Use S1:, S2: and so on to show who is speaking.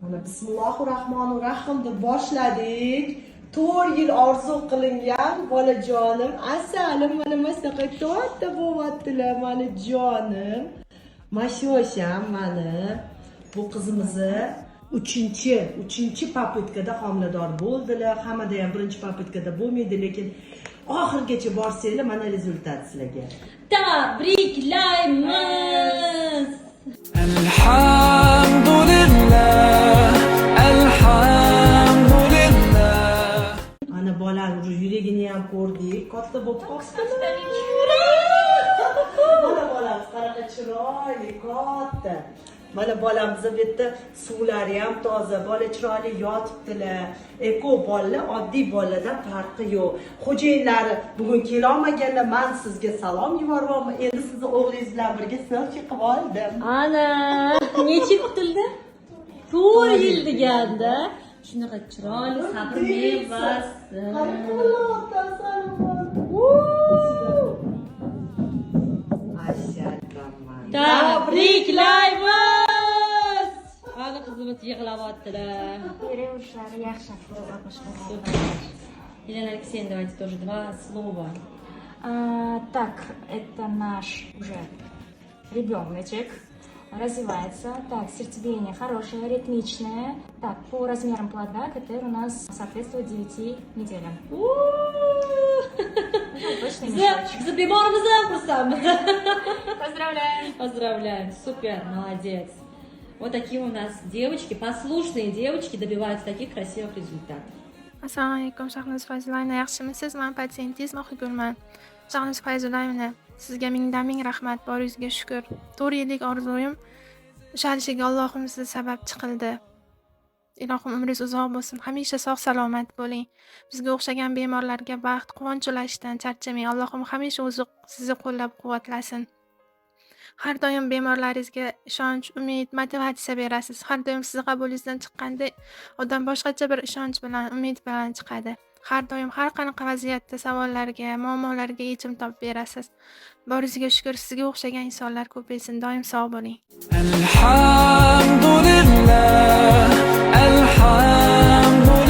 S1: Mana Bismillahirrohmanirrohim deb boshladik. 4 yil orzu qilingan bolajonim, asalim mana masaqa katta bo'lyaptilar mani jonim. Mashosham mana bu qizimizni 3-chi papitkada homilador bo'ldilar. Hammada ham 1-papitkada bo'lmaydi, lekin oxirgacha borsanglar mana rezultat sizlarga.
S2: Tabriklaymiz.
S3: Alhamdulillah, alhamdulillah.
S1: Ana bola yuragini ham ko'rdik, katta bo'lib qoldi. Mana bolamiz qanaqa chiroyli, katta. Mana bolamiz bu yerda suvlari ham toza, bola chiroyli yotibdilar. Eko bolalar oddiy bolalardan farqi yo'q. Xo'jayinlari bugun kela olmaganlar, men sizga salom yuboryapman. Endi sizni o'g'lingiz bilan birga selfie qilib oldim.
S2: Ana, necha kutildi? 4 yil deganda. Shunaqa chiroyli, sabr mevasi. Tabriklaymiz. Hali qizimiz yig'layaptilar.
S4: Переушлari yaxshi.
S2: Супер. Елена Алексеевна, давайте тоже 2 слова.
S4: Так, это наш уже ребеночек. Развивается. Так, сердцебиение хорошее, ритмичное. Так, по размерам плода КТР у нас соответствует 9 неделям. Точный мешочек.
S2: За беморimizni xursandmiz.
S4: Поздравляем!
S2: Поздравляем, супер, молодец. Вот такие у нас девочки, послушные девочки добиваются таких красивых результатов.
S5: Assalomu alaykum, Shahnoz Fayzulayevna, yaxshimisiz? Men pasiyentingiz Mohigulman. Shahnoz Fayzulayevna, sizga ming rahmat, boringizga shukr. 4 yillik orzuyim ushalishiga Allohim siz sababchi qildi. Ilohim umringiz uzoq bo'lsin. Hamisha sog' salomat bo'ling. Bizga o'xshagan bemorlarga baxt, quvonch ulashdan charchamang. Allohim hamisha o'zi sizni qo'llab-quvvatlasin. Har doim bemorlaringizga ishonch, umid, motivatsiya berasiz. Har doim sizni qabulingizdan chiqqanda odam boshqacha bir ishonch bilan, umid bilan chiqadi. Har doim har qanaqa vaziyatda savollarga, muammolarga yechim topib berasiz. Boringizga shukr, sizga o'xshagan insonlar ko'paysin. Doim sog' bo'ling.
S3: Alhamdulillah, alhamdulillah.